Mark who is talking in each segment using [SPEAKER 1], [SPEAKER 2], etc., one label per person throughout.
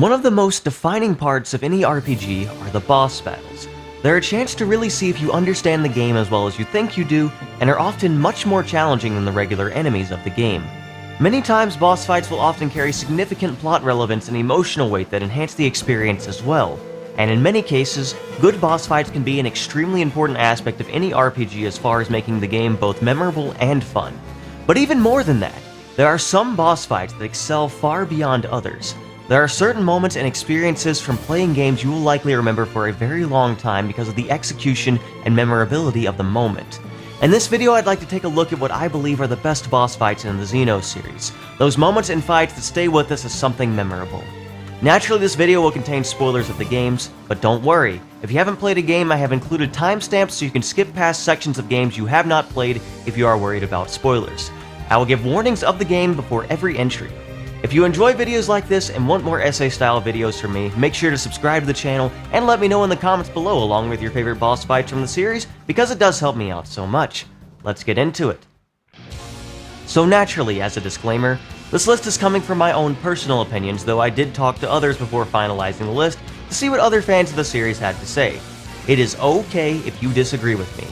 [SPEAKER 1] One of the most defining parts of any RPG are the boss battles. They're a chance to really see if you understand the game as well as you think you do, and are often much more challenging than the regular enemies of the game. Many times, boss fights will often carry significant plot relevance and emotional weight that enhance the experience as well. And in many cases, good boss fights can be an extremely important aspect of any RPG as far as making the game both memorable and fun. But even more than that, there are some boss fights that excel far beyond others. There are certain moments and experiences from playing games you will likely remember for a very long time because of the execution and memorability of the moment. In this video, I'd like to take a look at what I believe are the best boss fights in the Xeno series, those moments and fights that stay with us as something memorable. Naturally, this video will contain spoilers of the games, but don't worry. If you haven't played a game, I have included timestamps so you can skip past sections of games you have not played if you are worried about spoilers. I will give warnings of the game before every entry. If you enjoy videos like this and want more essay-style videos from me, make sure to subscribe to the channel and let me know in the comments below along with your favorite boss fights from the series, because it does help me out so much. Let's get into it. So naturally, as a disclaimer, this list is coming from my own personal opinions, though I did talk to others before finalizing the list to see what other fans of the series had to say. It is okay if you disagree with me.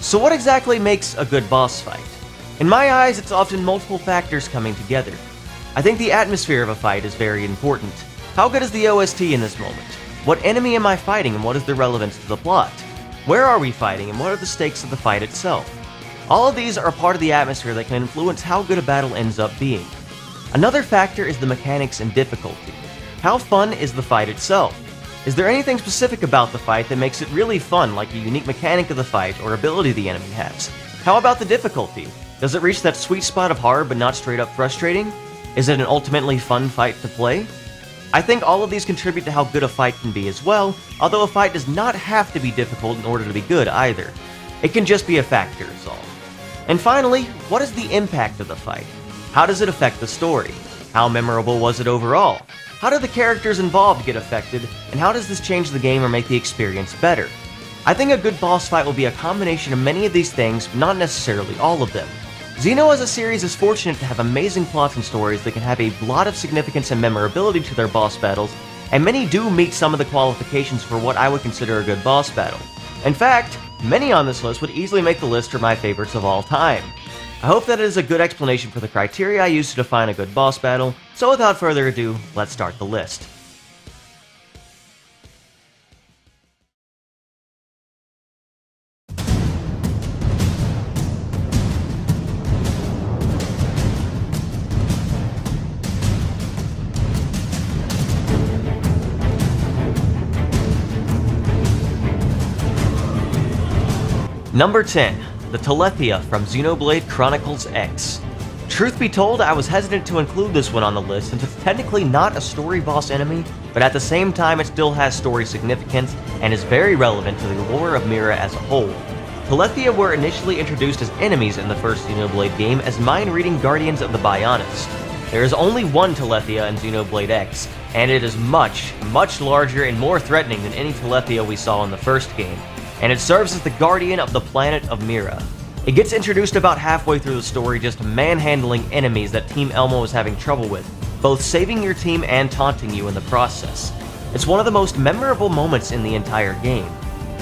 [SPEAKER 1] So what exactly makes a good boss fight? In my eyes, it's often multiple factors coming together. I think the atmosphere of a fight is very important. How good is the OST in this moment? What enemy am I fighting and what is the relevance to the plot? Where are we fighting and what are the stakes of the fight itself? All of these are a part of the atmosphere that can influence how good a battle ends up being. Another factor is the mechanics and difficulty. How fun is the fight itself? Is there anything specific about the fight that makes it really fun, like a unique mechanic of the fight or ability the enemy has? How about the difficulty? Does it reach that sweet spot of hard but not straight up frustrating? Is it an ultimately fun fight to play? I think all of these contribute to how good a fight can be as well, although a fight does not have to be difficult in order to be good either. It can just be a factor is all. And finally, what is the impact of the fight? How does it affect the story? How memorable was it overall? How do the characters involved get affected, and how does this change the game or make the experience better? I think a good boss fight will be a combination of many of these things, but not necessarily all of them. Xeno as a series is fortunate to have amazing plots and stories that can have a lot of significance and memorability to their boss battles, and many do meet some of the qualifications for what I would consider a good boss battle. In fact, many on this list would easily make the list for my favorites of all time. I hope that is a good explanation for the criteria I use to define a good boss battle, so without further ado, let's start the list. Number 10. The Telethia from Xenoblade Chronicles X. Truth be told, I was hesitant to include this one on the list since it's technically not a story boss enemy, but at the same time it still has story significance and is very relevant to the lore of Mira as a whole. Telethia were initially introduced as enemies in the first Xenoblade game as mind-reading guardians of the Bionis. There is only one Telethia in Xenoblade X, and it is much, much larger and more threatening than any Telethia we saw in the first game, and it serves as the guardian of the planet of Mira. It gets introduced about halfway through the story just manhandling enemies that Team Elmo was having trouble with, both saving your team and taunting you in the process. It's one of the most memorable moments in the entire game.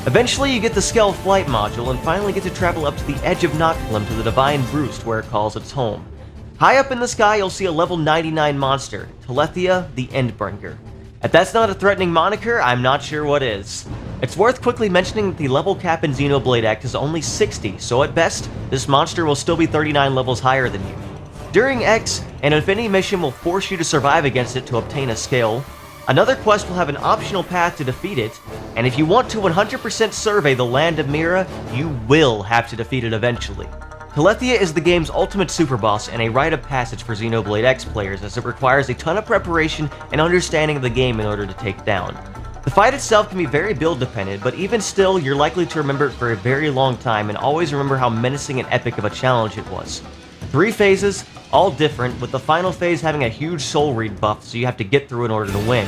[SPEAKER 1] Eventually you get the Skell Flight module and finally get to travel up to the edge of Noctilum to the Divine Roost where it calls its home. High up in the sky you'll see a level 99 monster, Telethia the Endbringer. If that's not a threatening moniker, I'm not sure what is. It's worth quickly mentioning that the level cap in Xenoblade X is only 60, so at best, this monster will still be 39 levels higher than you. During X, an Infinity mission will force you to survive against it to obtain a skill. Another quest will have an optional path to defeat it, and if you want to 100% survey the land of Mira, you will have to defeat it eventually. Telethia is the game's ultimate super boss and a rite of passage for Xenoblade X players as it requires a ton of preparation and understanding of the game in order to take down. The fight itself can be very build dependent, but even still, you're likely to remember it for a very long time and always remember how menacing and epic of a challenge it was. 3 phases, all different, with the final phase having a huge soul read buff so you have to get through in order to win.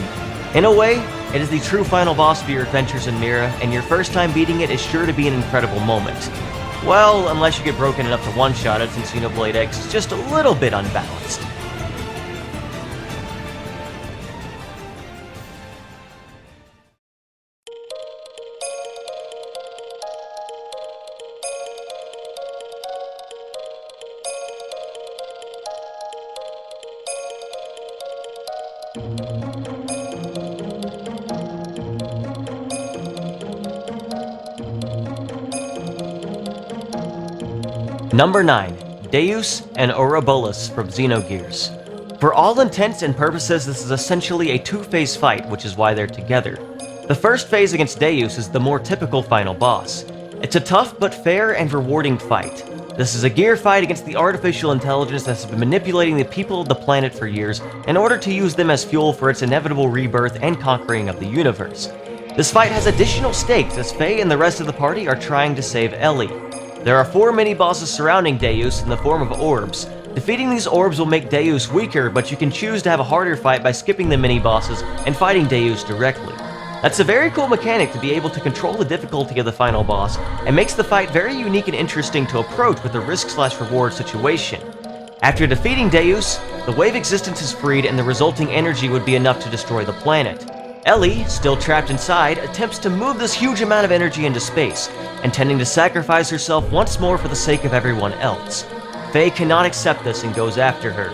[SPEAKER 1] In a way, it is the true final boss for your adventures in Mira, and your first time beating it is sure to be an incredible moment. Well, unless you get broken enough to one-shot it, since Xenoblade X is just a little bit unbalanced. Number 9. Deus and Ouroboros from Xenogears. For all intents and purposes, this is essentially a two-phase fight, which is why they're together. The first phase against Deus is the more typical final boss. It's a tough but fair and rewarding fight. This is a gear fight against the artificial intelligence that has been manipulating the people of the planet for years in order to use them as fuel for its inevitable rebirth and conquering of the universe. This fight has additional stakes as Faye and the rest of the party are trying to save Ellie. There are 4 mini-bosses surrounding Deus in the form of orbs. Defeating these orbs will make Deus weaker, but you can choose to have a harder fight by skipping the mini-bosses and fighting Deus directly. That's a very cool mechanic to be able to control the difficulty of the final boss, and makes the fight very unique and interesting to approach with a risk/reward situation. After defeating Deus, the wave existence is freed and the resulting energy would be enough to destroy the planet. Ellie, still trapped inside, attempts to move this huge amount of energy into space, intending to sacrifice herself once more for the sake of everyone else. Faye cannot accept this and goes after her.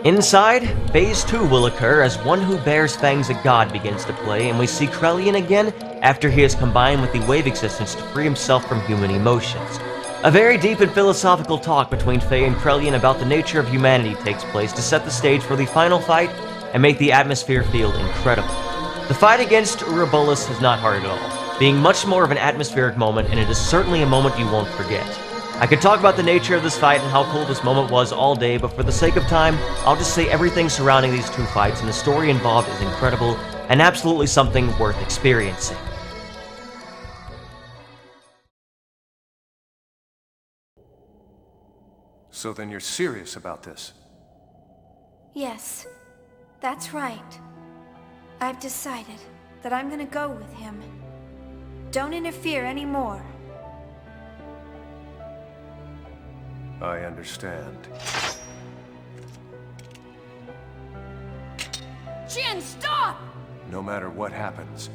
[SPEAKER 1] Inside, Phase 2 will occur as One Who Bears Fangs a God begins to play, and we see Krelian again after he has combined with the wave existence to free himself from human emotions. A very deep and philosophical talk between Faye and Krelian about the nature of humanity takes place to set the stage for the final fight and make the atmosphere feel incredible. The fight against Ouroboros is not hard at all, being much more of an atmospheric moment, and it is certainly a moment you won't forget. I could talk about the nature of this fight and how cool this moment was all day, but for the sake of time, I'll just say everything surrounding these two fights and the story involved is incredible and absolutely something worth experiencing.
[SPEAKER 2] So then you're serious about this?
[SPEAKER 3] Yes, that's right. I've decided that I'm gonna go with him. Don't interfere anymore.
[SPEAKER 2] I understand.
[SPEAKER 3] Jin, stop!
[SPEAKER 2] No matter what happens,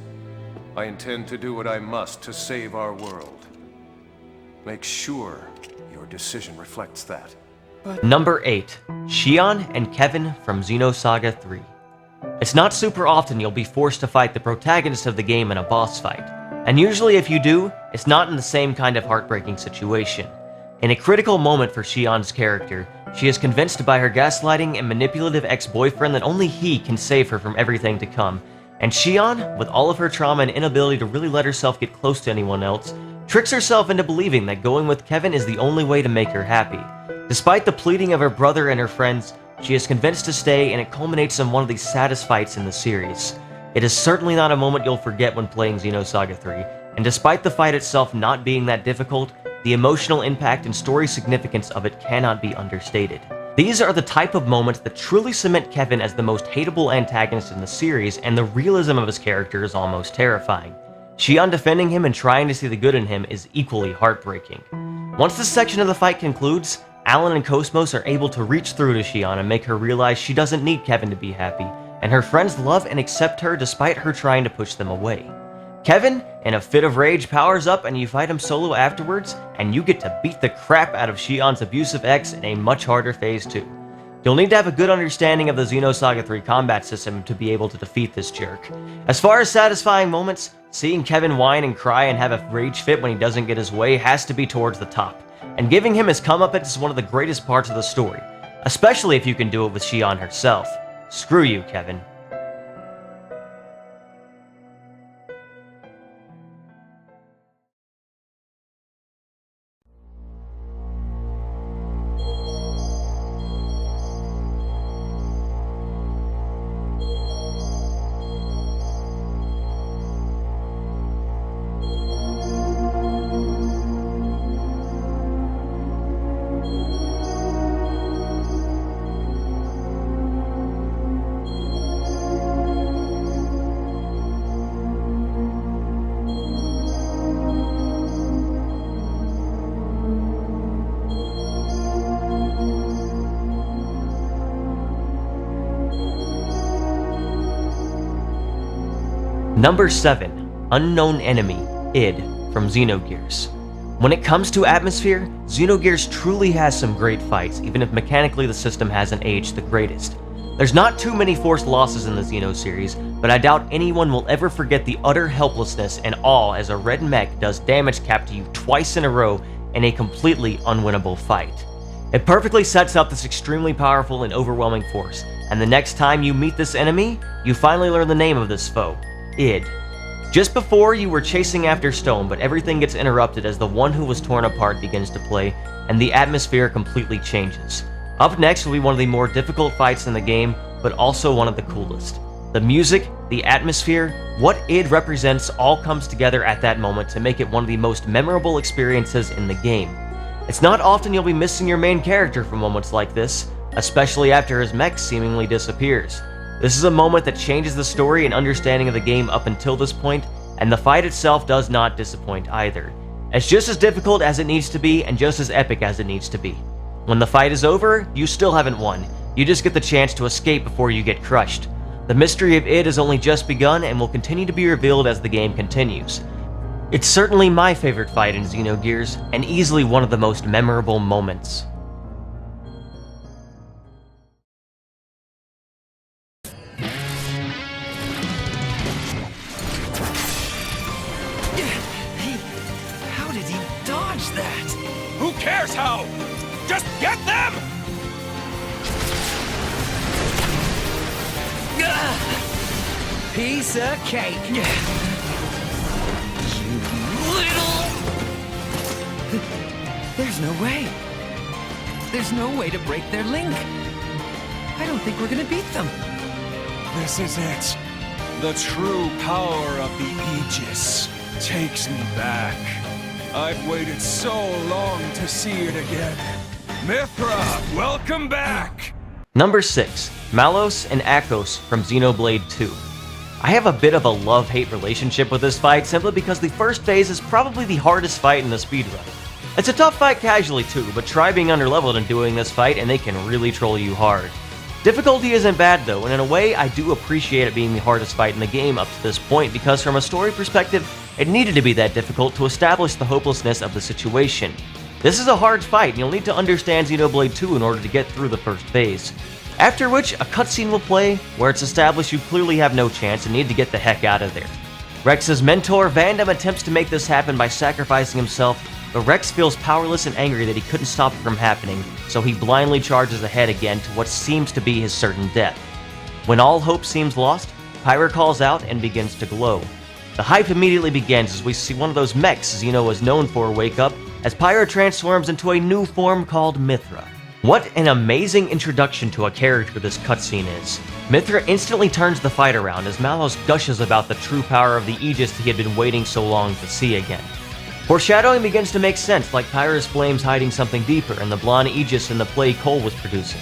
[SPEAKER 2] I intend to do what I must to save our world. Make sure your decision reflects that.
[SPEAKER 1] Number 8. Xion and Kevin from Xenosaga 3. It's not super often you'll be forced to fight the protagonist of the game in a boss fight, and usually if you do, it's not in the same kind of heartbreaking situation. In a critical moment for Xion's character, she is convinced by her gaslighting and manipulative ex-boyfriend that only he can save her from everything to come, and Xion, with all of her trauma and inability to really let herself get close to anyone else, tricks herself into believing that going with Kevin is the only way to make her happy. Despite the pleading of her brother and her friends, she is convinced to stay, and it culminates in one of the saddest fights in the series. It is certainly not a moment you'll forget when playing Xenosaga 3, and despite the fight itself not being that difficult, the emotional impact and story significance of it cannot be understated. These are the type of moments that truly cement Kevin as the most hateable antagonist in the series, and the realism of his character is almost terrifying. Xion defending him and trying to see the good in him is equally heartbreaking. Once this section of the fight concludes, Alan and Cosmos are able to reach through to Xion and make her realize she doesn't need Kevin to be happy, and her friends love and accept her despite her trying to push them away. Kevin, in a fit of rage, powers up and you fight him solo afterwards, and you get to beat the crap out of Xion's abusive ex in a much harder phase 2. You'll need to have a good understanding of the Xenosaga 3 combat system to be able to defeat this jerk. As far as satisfying moments, seeing Kevin whine and cry and have a rage fit when he doesn't get his way has to be towards the top, and giving him his comeuppance is one of the greatest parts of the story, especially if you can do it with Xion herself. Screw you, Kevin. Number 7. Unknown Enemy, id, from Xenogears. When it comes to atmosphere, Xenogears truly has some great fights, even if mechanically the system hasn't aged the greatest. There's not too many forced losses in the Xeno series, but I doubt anyone will ever forget the utter helplessness and awe as a red mech does damage cap to you twice in a row in a completely unwinnable fight. It perfectly sets up this extremely powerful and overwhelming force, and the next time you meet this enemy, you finally learn the name of this foe, id. Just before, you were chasing after Stone, but everything gets interrupted as the one who was torn apart begins to play, and the atmosphere completely changes. Up next will be one of the more difficult fights in the game, but also one of the coolest. The music, the atmosphere, what id represents all comes together at that moment to make it one of the most memorable experiences in the game. It's not often you'll be missing your main character for moments like this, especially after his mech seemingly disappears. This is a moment that changes the story and understanding of the game up until this point, and the fight itself does not disappoint either. It's just as difficult as it needs to be and just as epic as it needs to be. When the fight is over, you still haven't won. You just get the chance to escape before you get crushed. The mystery of id has only just begun and will continue to be revealed as the game continues. It's certainly my favorite fight in Xenogears, and easily one of the most memorable moments.
[SPEAKER 4] How did he dodge that?
[SPEAKER 5] Who cares how? Just get them!
[SPEAKER 4] Piece of cake. You little... There's no way. There's no way to break their link. I don't think we're gonna beat them.
[SPEAKER 5] This is it. The true power of the Aegis takes me back. I've waited so long to see it again. Mithra, welcome back!
[SPEAKER 1] Number 6. Malos and Akos from Xenoblade 2. I have a bit of a love-hate relationship with this fight simply because the first phase is probably the hardest fight in the speedrun. It's a tough fight casually too, but try being underleveled and doing this fight and they can really troll you hard. Difficulty isn't bad though, and in a way I do appreciate it being the hardest fight in the game up to this point because from a story perspective, it needed to be that difficult to establish the hopelessness of the situation. This is a hard fight and you'll need to understand Xenoblade 2 in order to get through the first phase. After which, a cutscene will play where it's established you clearly have no chance and need to get the heck out of there. Rex's mentor, Vandam, attempts to make this happen by sacrificing himself, but Rex feels powerless and angry that he couldn't stop it from happening, so he blindly charges ahead again to what seems to be his certain death. When all hope seems lost, Pyra calls out and begins to glow. The hype immediately begins as we see one of those mechs Xeno was known for wake up, as Pyra transforms into a new form called Mithra. What an amazing introduction to a character this cutscene is. Mithra instantly turns the fight around as Malos gushes about the true power of the Aegis he had been waiting so long to see again. Foreshadowing begins to make sense, like Pyra's flames hiding something deeper and the blonde Aegis in the play Cole was producing.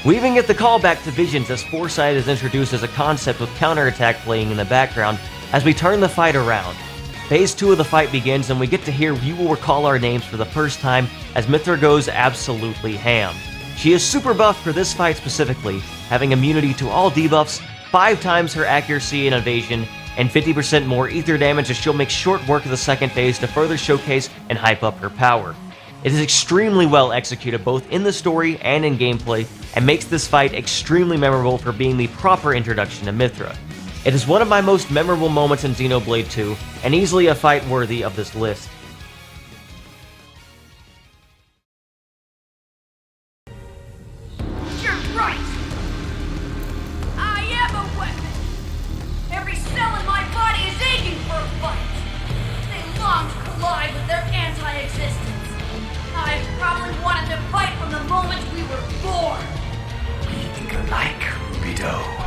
[SPEAKER 1] We even get the callback to Visions as Foresight is introduced as a concept with counterattack playing in the background as we turn the fight around. Phase 2 of the fight begins and we get to hear You Will Recall Our Names for the first time as Mithra goes absolutely ham. She is super buffed for this fight specifically, having immunity to all debuffs, 5 times her accuracy and evasion, and 50% more ether damage as she'll make short work of the second phase to further showcase and hype up her power. It is extremely well executed both in the story and in gameplay, and makes this fight extremely memorable for being the proper introduction to Mithra. It is one of my most memorable moments in Xenoblade 2, and easily a fight worthy of this list.
[SPEAKER 6] You're right! I am a weapon! Every cell in my body is aching for a fight! They long to collide with their anti-existence. I've probably wanted to fight from the moment we were born!
[SPEAKER 4] We think alike, Rubido.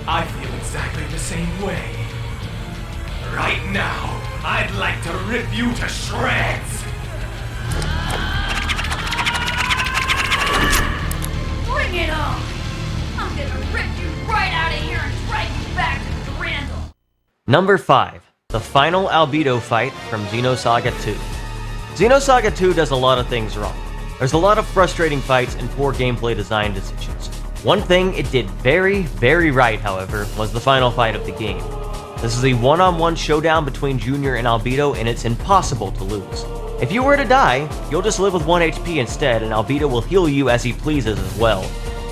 [SPEAKER 7] I feel exactly the same way. Right now, I'd like to rip you to shreds!
[SPEAKER 6] Bring it on! I'm gonna rip you right out of here and drag you back to Randall!
[SPEAKER 1] Number 5. The final Albedo fight from Xenosaga 2. Xenosaga 2 does a lot of things wrong. There's a lot of frustrating fights and poor gameplay design decisions. One thing it did very, very right, however, was the final fight of the game. This is a one-on-one showdown between Junior and Albedo, and it's impossible to lose. If you were to die, you'll just live with 1 HP instead, and Albedo will heal you as he pleases as well.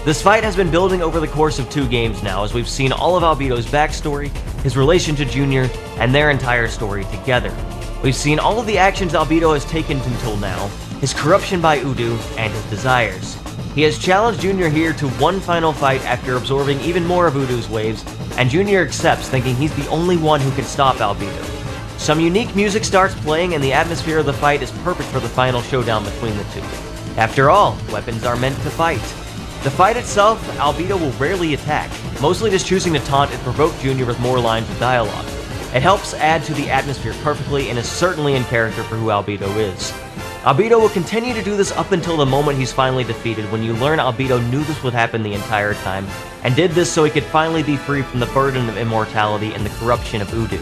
[SPEAKER 1] This fight has been building over the course of 2 games now, as we've seen all of Albedo's backstory, his relation to Junior, and their entire story together. We've seen all of the actions Albedo has taken until now, his corruption by Udo, and his desires. He has challenged Junior here to one final fight after absorbing even more of Udo's waves, and Junior accepts, thinking he's the only one who can stop Albedo. Some unique music starts playing, and the atmosphere of the fight is perfect for the final showdown between the two. After all, weapons are meant to fight. The fight itself, Albedo will rarely attack, mostly just choosing to taunt and provoke Junior with more lines of dialogue. It helps add to the atmosphere perfectly and is certainly in character for who Albedo is. Albedo will continue to do this up until the moment he's finally defeated, when you learn Albedo knew this would happen the entire time, and did this so he could finally be free from the burden of immortality and the corruption of Udo.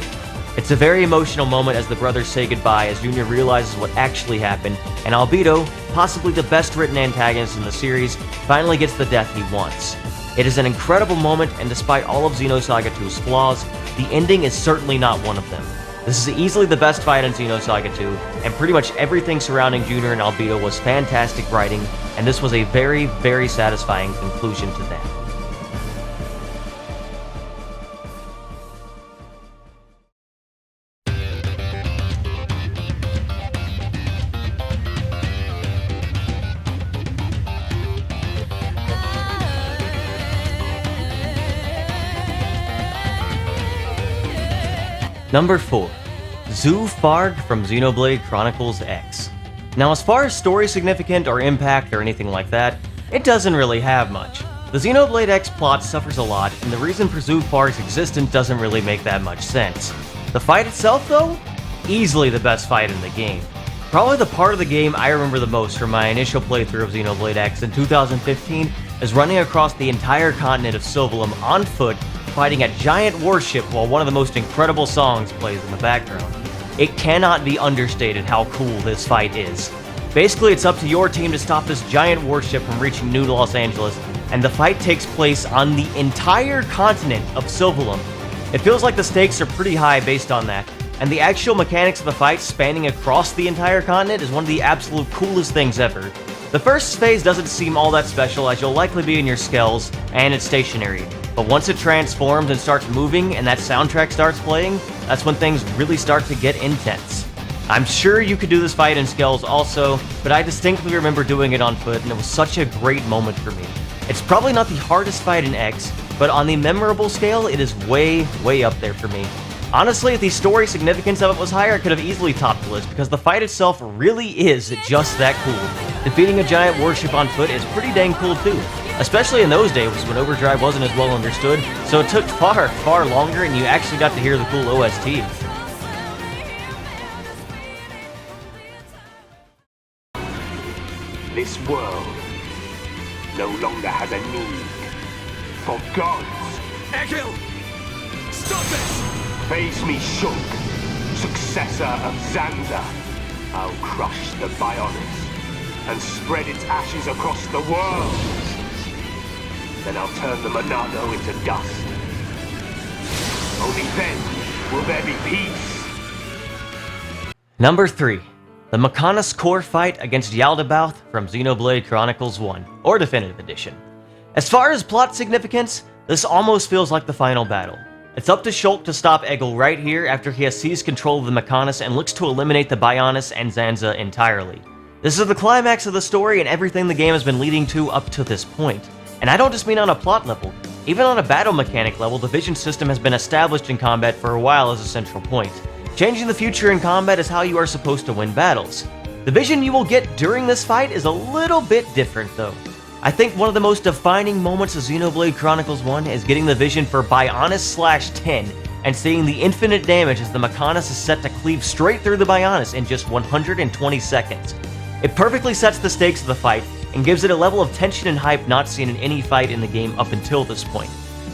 [SPEAKER 1] It's a very emotional moment as the brothers say goodbye as Junior realizes what actually happened, and Albedo, possibly the best written antagonist in the series, finally gets the death he wants. It is an incredible moment, and despite all of Xenosaga 2's flaws, the ending is certainly not one of them. This is easily the best fight in Xenosaga 2, and pretty much everything surrounding Junior and Albedo was fantastic writing, and this was a very, very satisfying conclusion to that. Number 4. Zu Farg from Xenoblade Chronicles X. Now, as far as story significance or impact or anything like that, it doesn't really have much. The Xenoblade X plot suffers a lot, and the reason for Zu Farg's existence doesn't really make that much sense. The fight itself, though? Easily the best fight in the game. Probably the part of the game I remember the most from my initial playthrough of Xenoblade X in 2015 is running across the entire continent of Sylvalum on foot, fighting a giant warship while one of the most incredible songs plays in the background. It cannot be understated how cool this fight is. Basically, it's up to your team to stop this giant warship from reaching New Los Angeles, and the fight takes place on the entire continent of Sylvalum. It feels like the stakes are pretty high based on that, and the actual mechanics of the fight spanning across the entire continent is one of the absolute coolest things ever. The first phase doesn't seem all that special, as you'll likely be in your skells, and it's stationary. But once it transforms and starts moving and that soundtrack starts playing, that's when things really start to get intense. I'm sure you could do this fight in skells also, but I distinctly remember doing it on foot, and it was such a great moment for me. It's probably not the hardest fight in X, but on the memorable scale, it is way, way up there for me. Honestly, if the story significance of it was higher, it could have easily topped the list, because the fight itself really is just that cool. Defeating a giant warship on foot is pretty dang cool too, especially in those days when Overdrive wasn't as well understood, so it took far, far longer and you actually got to hear the cool OST.
[SPEAKER 8] This world no longer has a need for gods.
[SPEAKER 5] Egil! Stop this!
[SPEAKER 8] Face me, Shulk, successor of Zanza. I'll crush the Bionis and spread its ashes across the world. Then I'll turn the Monado into dust. Only then will there be peace.
[SPEAKER 1] Number 3. The Mechonis Core fight against Yaldabaoth from Xenoblade Chronicles 1, or Definitive Edition. As far as plot significance, this almost feels like the final battle. It's up to Shulk to stop Egil right here after he has seized control of the Mechonis and looks to eliminate the Bionis and Zanza entirely. This is the climax of the story and everything the game has been leading to up to this point. And I don't just mean on a plot level. Even on a battle mechanic level, the vision system has been established in combat for a while as a central point. Changing the future in combat is how you are supposed to win battles. The vision you will get during this fight is a little bit different though. I think one of the most defining moments of Xenoblade Chronicles 1 is getting the vision for Bionis/10 and seeing the infinite damage as the Mechonis is set to cleave straight through the Bionis in just 120 seconds. It perfectly sets the stakes of the fight and gives it a level of tension and hype not seen in any fight in the game up until this point.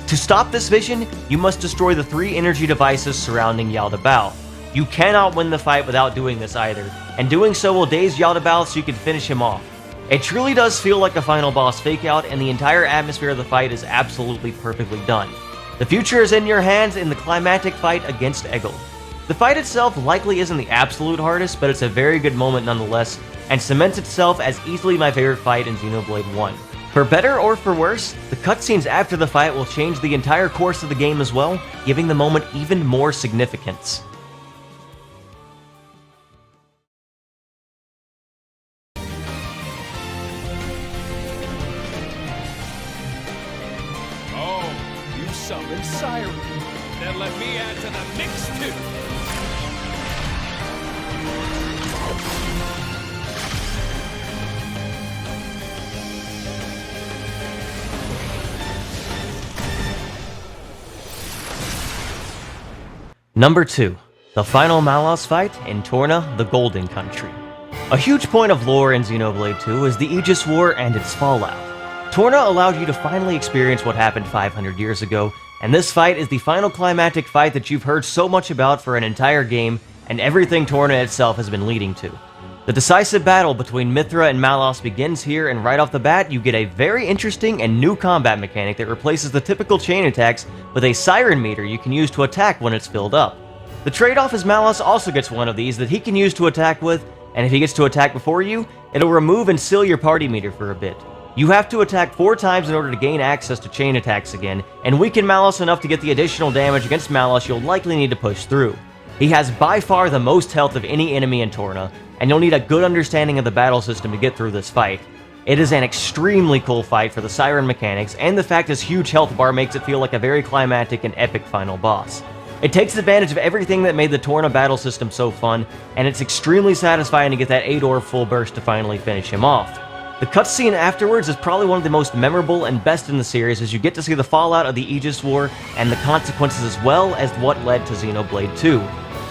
[SPEAKER 1] To stop this vision, you must destroy the 3 energy devices surrounding Yaldabaoth. You cannot win the fight without doing this either, and doing so will daze Yaldabaoth so you can finish him off. It truly does feel like a final boss fake-out, and the entire atmosphere of the fight is absolutely perfectly done. The future is in your hands in the climactic fight against Egil. The fight itself likely isn't the absolute hardest, but it's a very good moment nonetheless, and cements itself as easily my favorite fight in Xenoblade 1. For better or for worse, the cutscenes after the fight will change the entire course of the game as well, giving the moment even more significance.
[SPEAKER 5] Oh, you summoned Siren. Then let me add to the mix too.
[SPEAKER 1] Number 2. The final Malos fight in Torna, the Golden Country. A huge point of lore in Xenoblade 2 is the Aegis War and its fallout. Torna allowed you to finally experience what happened 500 years ago, and this fight is the final climactic fight that you've heard so much about for an entire game, and everything Torna itself has been leading to. The decisive battle between Mithra and Malos begins here, and right off the bat, you get a very interesting and new combat mechanic that replaces the typical chain attacks with a siren meter you can use to attack when it's filled up. The trade-off is Malos also gets one of these that he can use to attack with, and if he gets to attack before you, it'll remove and seal your party meter for a bit. You have to attack 4 times in order to gain access to chain attacks again, and weaken Malos enough to get the additional damage against Malos you'll likely need to push through. He has by far the most health of any enemy in Torna, and you'll need a good understanding of the battle system to get through this fight. It is an extremely cool fight for the siren mechanics, and the fact his huge health bar makes it feel like a very climactic and epic final boss. It takes advantage of everything that made the Torna battle system so fun, and it's extremely satisfying to get that 8-orb full burst to finally finish him off. The cutscene afterwards is probably one of the most memorable and best in the series, as you get to see the fallout of the Aegis War and the consequences as well as what led to Xenoblade 2.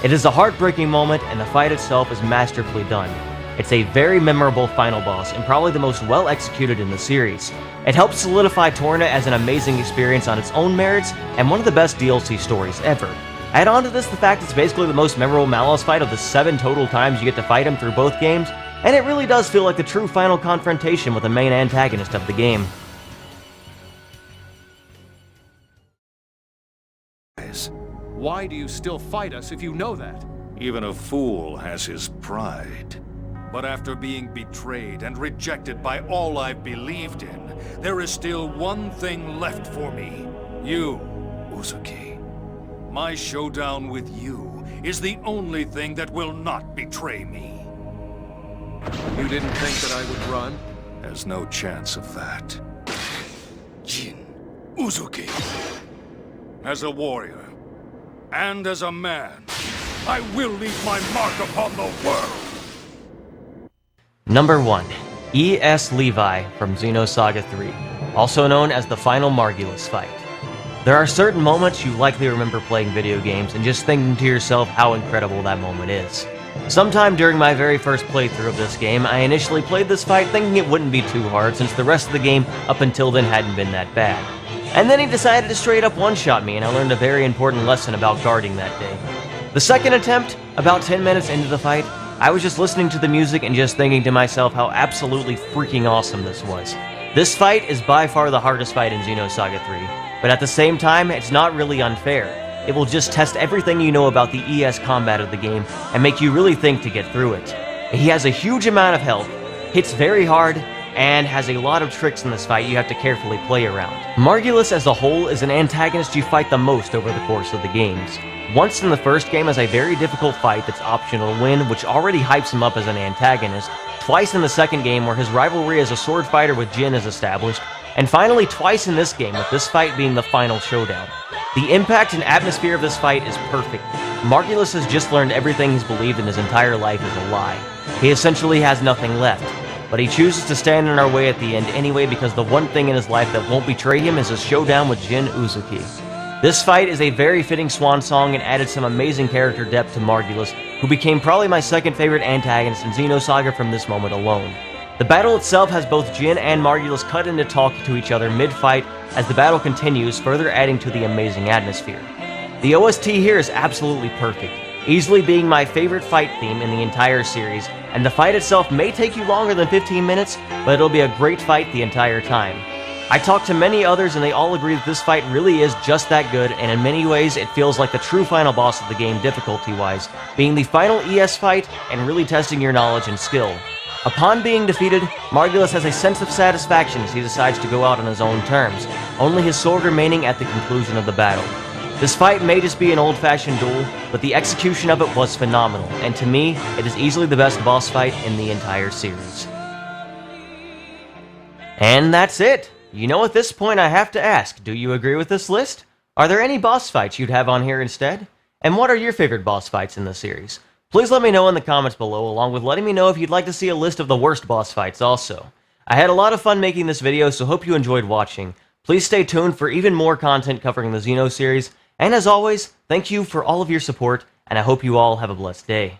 [SPEAKER 1] It is a heartbreaking moment, and the fight itself is masterfully done. It's a very memorable final boss, and probably the most well executed in the series. It helps solidify Torna as an amazing experience on its own merits, and one of the best DLC stories ever. Add on to this the fact it's basically the most memorable Malos fight of the 7 total times you get to fight him through both games, and it really does feel like the true final confrontation with the main antagonist of the game.
[SPEAKER 2] Why do you still fight us if you know that?
[SPEAKER 9] Even a fool has his pride.
[SPEAKER 5] But after being betrayed and rejected by all I've believed in, there is still one thing left for me. You, Uzuki. My showdown with you is the only thing that will not betray me.
[SPEAKER 2] You didn't think that I would run?
[SPEAKER 9] There's no chance of that.
[SPEAKER 5] Jin Uzuki. As a warrior, and as a man, I will leave my mark upon the world!
[SPEAKER 1] Number 1. E.S. Levi from Xenosaga 3, also known as the final Margulis fight. There are certain moments you likely remember playing video games and just thinking to yourself how incredible that moment is. Sometime during my very first playthrough of this game, I initially played this fight thinking it wouldn't be too hard since the rest of the game up until then hadn't been that bad. And then he decided to straight up one-shot me, and I learned a very important lesson about guarding that day. The second attempt, about 10 minutes into the fight, I was just listening to the music and just thinking to myself how absolutely freaking awesome this was. This fight is by far the hardest fight in Xenosaga 3, but at the same time, it's not really unfair. It will just test everything you know about the ES combat of the game and make you really think to get through it. He has a huge amount of health, hits very hard, and has a lot of tricks in this fight you have to carefully play around. Margulis as a whole is an antagonist you fight the most over the course of the games. Once in the first game as a very difficult fight that's optional to win, which already hypes him up as an antagonist, twice in the second game where his rivalry as a sword fighter with Jin is established, and finally twice in this game with this fight being the final showdown. The impact and atmosphere of this fight is perfect. Margulis has just learned everything he's believed in his entire life is a lie. He essentially has nothing left. But he chooses to stand in our way at the end anyway because the one thing in his life that won't betray him is his showdown with Jin Uzuki. This fight is a very fitting swan song and added some amazing character depth to Margulis, who became probably my second favorite antagonist in Xenosaga from this moment alone. The battle itself has both Jin and Margulis cut into talking to each other mid-fight as the battle continues, further adding to the amazing atmosphere. The OST here is absolutely perfect, easily being my favorite fight theme in the entire series, and the fight itself may take you longer than 15 minutes, but it'll be a great fight the entire time. I talked to many others and they all agree that this fight really is just that good, and in many ways it feels like the true final boss of the game difficulty-wise, being the final ES fight and really testing your knowledge and skill. Upon being defeated, Margulis has a sense of satisfaction as he decides to go out on his own terms, only his sword remaining at the conclusion of the battle. This fight may just be an old-fashioned duel, but the execution of it was phenomenal, and to me, it is easily the best boss fight in the entire series. And that's it! You know, at this point I have to ask, do you agree with this list? Are there any boss fights you'd have on here instead? And what are your favorite boss fights in the series? Please let me know in the comments below, along with letting me know if you'd like to see a list of the worst boss fights also. I had a lot of fun making this video, so hope you enjoyed watching. Please stay tuned for even more content covering the Xeno series, and as always, thank you for all of your support, and I hope you all have a blessed day.